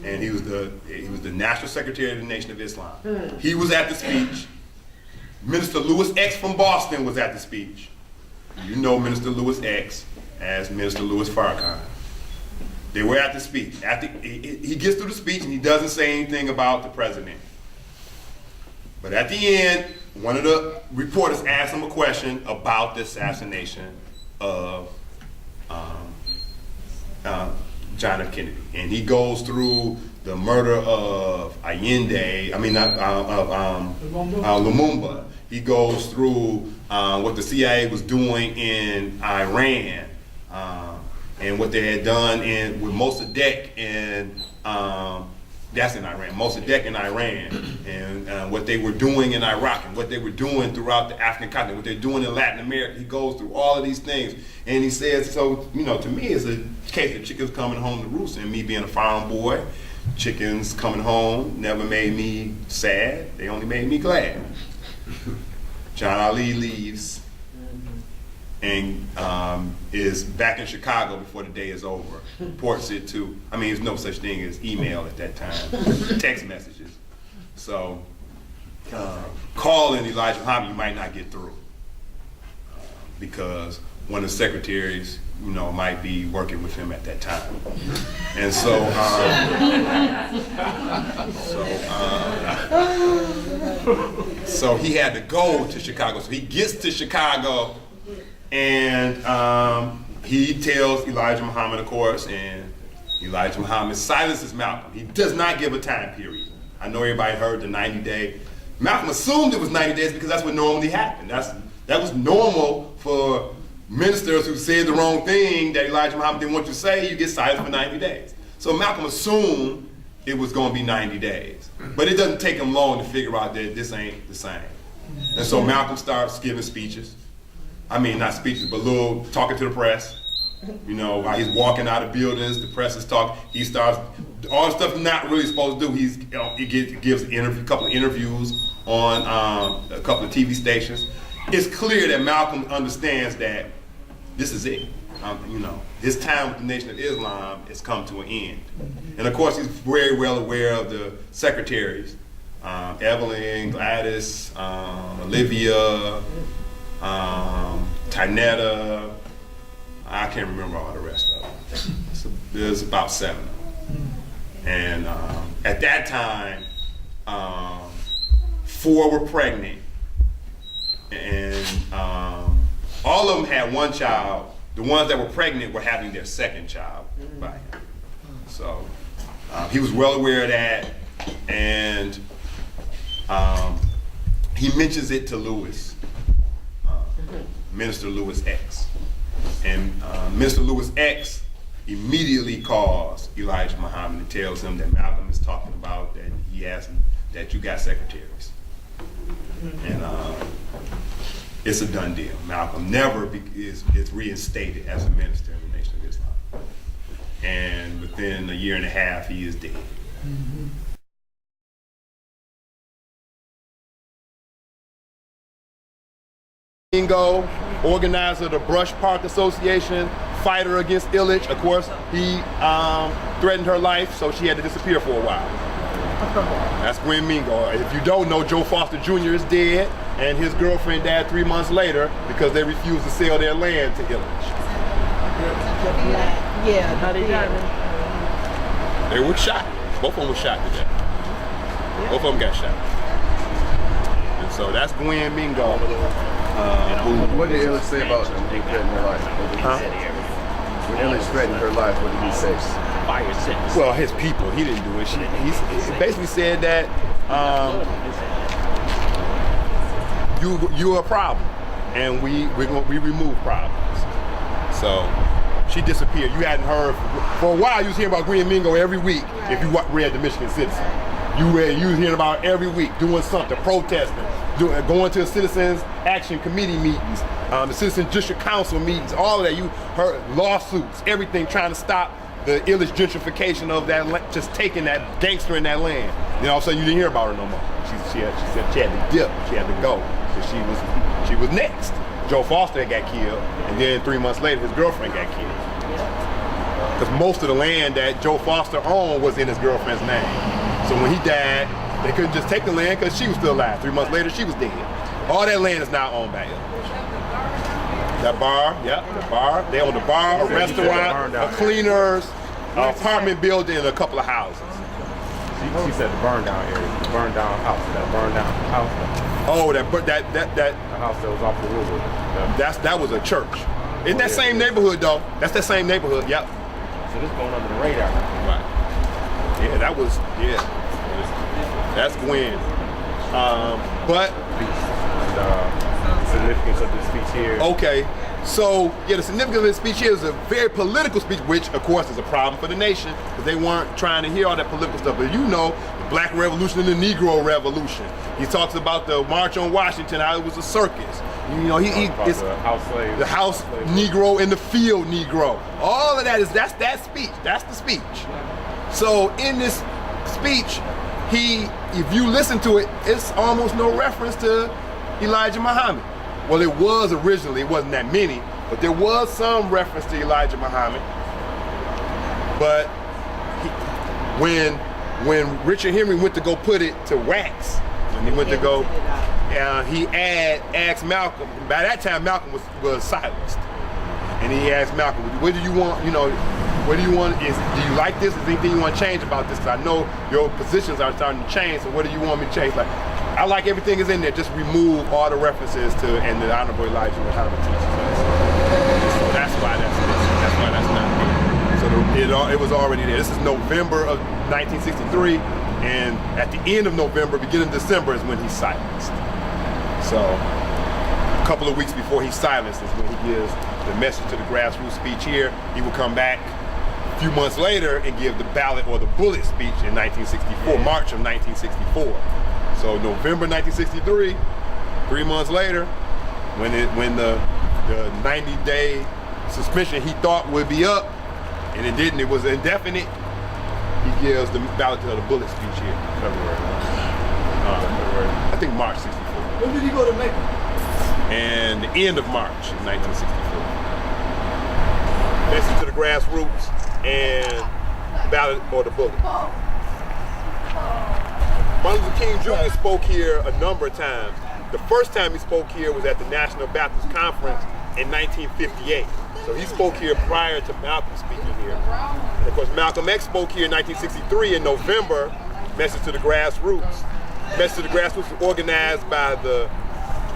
And he was the National Secretary of the Nation of Islam. He was at the speech. Minister Lewis X from Boston was at the speech. You know Minister Lewis X as Minister Louis Farrakhan. They were at the speech. He gets through the speech and he doesn't say anything about the president. But at the end, one of the reporters asked him a question about the assassination of John F. Kennedy. And he goes through the murder of Lumumba. He goes through what the CIA was doing in Iran, and what they had done with Mossadegh and that's in Iran, Mossadegh in Iran, and what they were doing in Iraq, and what they were doing throughout the African continent, what they're doing in Latin America. He goes through all of these things, and he says, so, you know, to me it's a case of chickens coming home to roost, and me being a farm boy, chickens coming home never made me sad, they only made me glad. John Ali leaves and is back in Chicago before the day is over. Reports it to, there's no such thing as email at that time, text messages. So calling Elijah Muhammad, you might not get through because one of the secretaries, might be working with him at that time. And so he had to go to Chicago. So he gets to Chicago and he tells Elijah Muhammad, of course, and Elijah Muhammad silences Malcolm. He does not give a time period. I know everybody heard the 90-day. Malcolm assumed it was 90 days because that's what normally happened. That was normal for ministers who said the wrong thing that Elijah Muhammad didn't want you to say. You get silenced for 90 days. So Malcolm assumed it was going to be 90 days. But it doesn't take him long to figure out that this ain't the same. And so Malcolm starts giving speeches. Not speeches, but little talking to the press. While he's walking out of buildings, the press is talking. He starts all the stuff he's not really supposed to do. He gives a couple of interviews on a couple of TV stations. It's clear that Malcolm understands that this is it. His time with the Nation of Islam has come to an end. And of course, he's very well aware of the secretaries, Evelyn, Gladys, Olivia, Tynetta. I can't remember all the rest of them. So there's about 7 of them. And at that time, 4 were pregnant. And all of them had 1 child. The ones that were pregnant were having their 2nd child by him. So he was well aware of that. And he mentions it to Lewis, Minister Lewis X. And Mr. Lewis X immediately calls Elijah Muhammad and tells him that Malcolm is talking about that he asked him that you got secretaries. And it's a done deal. Malcolm never is reinstated as a minister in the Nation of Islam. And within a year and a half, he is dead. Bingo, organizer of the Brush Park Association, fighter against Illich. Of course, he threatened her life, so she had to disappear for a while. That's Gwen Mingo. If you don't know, Joe Foster Jr. is dead, and his girlfriend died 3 months later because they refused to sell their land to Illich. Yeah, how they died? They were shot. Both of them were shot to death. Both of them got shot. And so that's Gwen Mingo. What did Illich say about threatening her life? When Illich threatened her life, what did he say? Fire sentence. Well, his people, he didn't do it. He basically said that you're a problem, and we remove problems. So she disappeared. You hadn't heard for a while. You was hearing about Gwen Mingo every week. If you read the Michigan Citizen, you was hearing about her every week, doing something, protesting, going to the Citizens Action Committee meetings, the Citizen District Council meetings, all of that. You heard lawsuits, everything trying to stop the Illich gentrification of that, just taking that gangster in that land. Then all of a sudden you didn't hear about her no more. She said she had to dip, she had to go, because she was next. Joe Foster got killed, and then 3 months later his girlfriend got killed. because most of the land that Joe Foster owned was in his girlfriend's name. So when he died, they couldn't just take the land because she was still alive. 3 months later, she was dead. All that land is now owned by him. That bar, yeah, the bar. They own the bar, a restaurant, a cleaners, an apartment building, and a couple of houses. She said the burn down area, the burn down house, that burn down house. Oh, that The house that was off the river. that was a church. In that same neighborhood though. That's that same neighborhood. Yep. So this going under the radar. Right. Yeah, that was That's Gwen. But The significance of this speech here. okay. So, yeah, the significance of this speech here is a very political speech, which, of course, is a problem for the nation, because they weren't trying to hear all that political stuff. But you know, the Black Revolution and the Negro Revolution. He talks about the March on Washington, how it was a circus. You know, it's the house slaves. The house Negro and the field Negro. All of that that's that speech. That's the speech. So, in this speech, if you listen to it, it's almost no reference to Elijah Muhammad. Well, it was originally, it wasn't that many, but there was some reference to Elijah Muhammad. But when Richard Henry went to go put it to wax, when he went to go, he asked Malcolm. By that time, Malcolm was silenced, and he asked Malcolm, "What do you want? What do you want? Do you like this? Is there anything you want to change about this? Because I know your positions are starting to change. So what do you want me to change?" Like, I like everything is in there. Just remove all the references to and the Honorable Elijah Muhammad teaches us. So that's why that's not there. So it was already there. This is November of 1963, and at the end of November, beginning of December, is when he's silenced. So a couple of weeks before he's silenced is when he gives the message to the grassroots speech here. He will come back a few months later and give the ballot or the bullet speech in 1964, March of 1964. So November 1963, 3 months later, when the 90-day suspension he thought would be up, and it didn't, it was indefinite, he gives the ballot to the bullet speech here. February. I think March 64. When did he go to Macon? And the end of March of 1964. Message to the grassroots and ballot or the bullet. Martin Luther King Jr. spoke here a number of times. The first time he spoke here was at the National Baptist Conference in 1958. So he spoke here prior to Malcolm speaking here. And of course, Malcolm X spoke here in 1963 in November, Message to the Grassroots. Message to the Grassroots was organized by the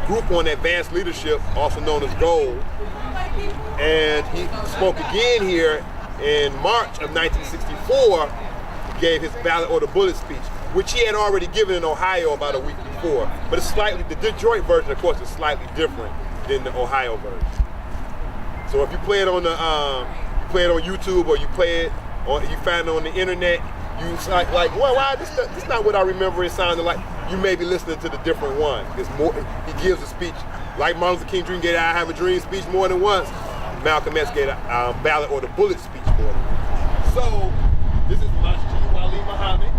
Group on Advanced Leadership, also known as GOLD. And he spoke again here in March of 1964. He gave his ballot or the bullet speech, which he had already given in Ohio about a week before. But it's slightly, the Detroit version, of course, is slightly different than the Ohio version. So if you play it on the, you play it on YouTube or you play it, or you find it on the internet, you like, well, why this not what I remember it sounded like. You may be listening to the different one. It's more, he gives a speech, like Martin Luther King Jr. gave I Have a Dream speech more than once. Malcolm X gave a ballot or the bullet speech more than once. So this is Masjid Wali Muhammad.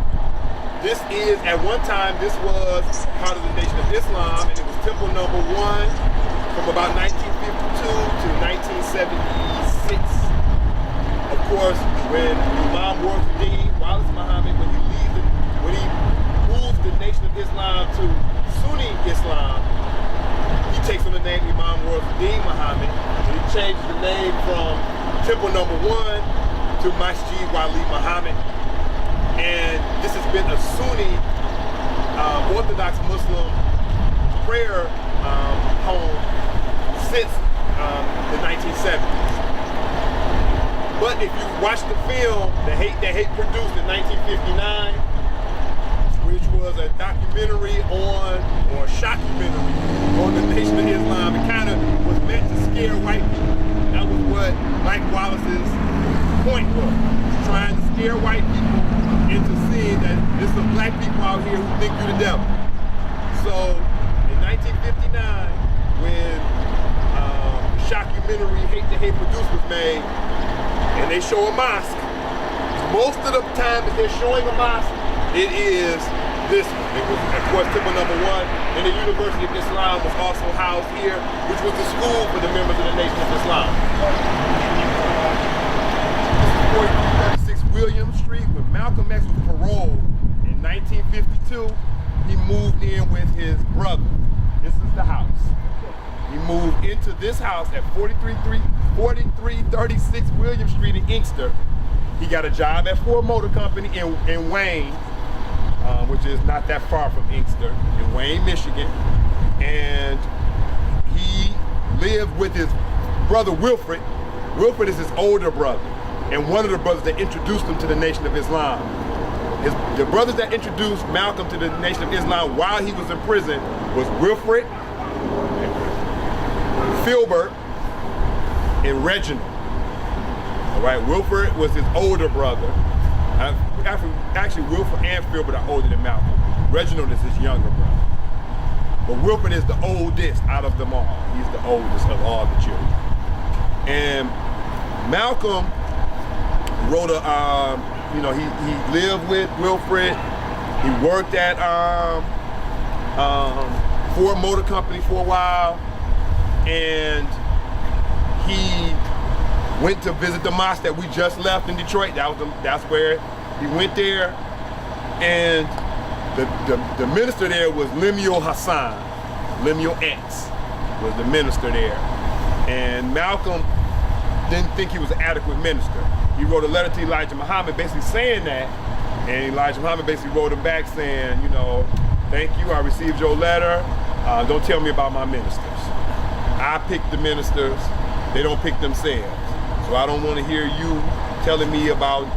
This is, at one time, this was part of the Nation of Islam, and it was temple number 1 from about 1952 to 1976. Of course, when Imam Wafiddin Wallace Muhammad, when he moves the Nation of Islam to Sunni Islam, he takes on the name Imam Wafiddin Muhammad, and he changes the name from temple number 1 to Masjid Wali Muhammad. And this has been a Sunni Orthodox Muslim prayer home since the 1970s. But if you watch the film, The Hate That Hate produced in 1959, which was a documentary on, or a shockumentary on the Nation of Islam, it kind of was meant to scare white people. That was what Mike Wallace's point was, trying to scare white people into seeing that there's some black people out here who think you're the devil. So in 1959, when the shockumentary Hate That Hate produced was made, and they show a mosque, most of the time that they're showing a mosque, it is this one. It was, of course, temple number 1, and the University of Islam was also housed here, which was the school for the members of the Nation of Islam. This is 4 Street, when Malcolm X was paroled in 1952, he moved in with his brother. This is the house. He moved into this house at 4336 William Street in Inkster. He got a job at Ford Motor Company in Wayne, which is not that far from Inkster, in Wayne, Michigan. And he lived with his brother Wilfred. Wilfred is his older brother, and one of the brothers that introduced him to the Nation of Islam. The brothers that introduced Malcolm to the Nation of Islam while he was in prison was Wilfred, Filbert, and Reginald. All right, Wilfred was his older brother. Actually, Wilfred and Filbert are older than Malcolm. Reginald is his younger brother. But Wilfred is the oldest out of them all. He's the oldest of all the children. And Malcolm wrote he lived with Wilfred. He worked at Ford Motor Company for a while. And he went to visit the mosque that we just left in Detroit. That's where he went there. And the minister there was Lemuel Hassan. Lemuel X was the minister there. And Malcolm didn't think he was an adequate minister. He wrote a letter to Elijah Muhammad basically saying that. And Elijah Muhammad basically wrote him back saying, thank you, I received your letter. Don't tell me about my ministers. I pick the ministers, they don't pick themselves. So I don't want to hear you telling me about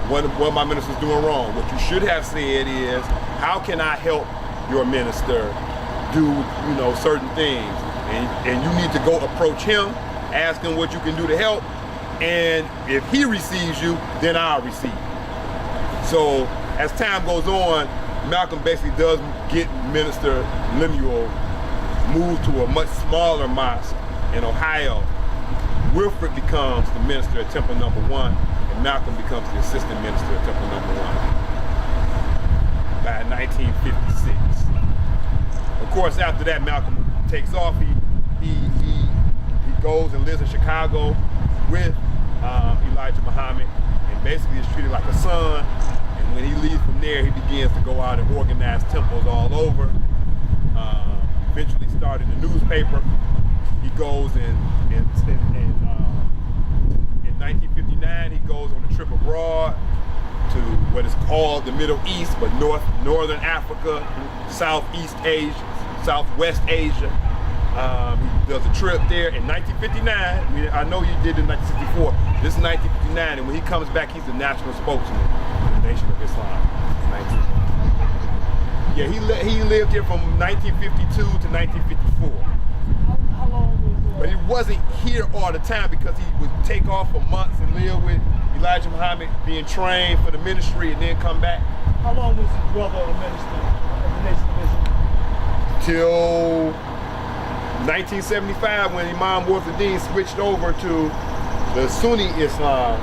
what my minister's doing wrong. What you should have said is, how can I help your minister do, certain things? And you need to go approach him, ask him what you can do to help. And if he receives you, then I'll receive you. So as time goes on, Malcolm basically does get Minister Lemuel moved to a much smaller mosque in Ohio. Wilfred becomes the minister at Temple No. 1, and Malcolm becomes the assistant minister at Temple No. 1 by 1956. Of course, after that, Malcolm takes off. He goes and lives in Chicago with Elijah Muhammad, and basically is treated like a son. And when he leaves from there, he begins to go out and organize temples all over. Eventually started a newspaper. He goes in 1959, he goes on a trip abroad to what is called the Middle East, but Northern Africa, Southeast Asia, Southwest Asia. He does a trip there in 1959. I know you did in 1964. This is 1959, and when he comes back, he's the national spokesman for the Nation of Islam. Yeah, he lived here from 1952 to 1954. How long was But he wasn't here all the time because he would take off for months and live with Elijah Muhammad, being trained for the ministry, and then come back. How long was his brother a minister of the Nation of Islam? Till 1975, when Imam Warthaddin switched over to the Sunni Islam.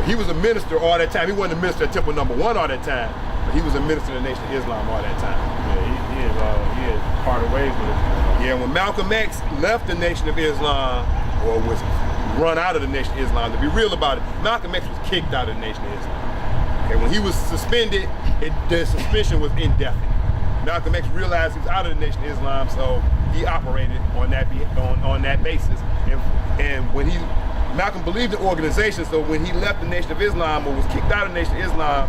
He was a minister all that time. He wasn't a minister at Temple No. 1 all that time, but he was a minister of the Nation of Islam all that time. Yeah, he is parted ways with it. Yeah, when Malcolm X left the Nation of Islam, or was run out of the Nation of Islam, to be real about it, Malcolm X was kicked out of the Nation of Islam. Okay, when he was suspended, the suspension was indefinite. Malcolm X realized he was out of the Nation of Islam, so he operated on that basis. And when Malcolm believed in organization, so when he left the Nation of Islam or was kicked out of the Nation of Islam,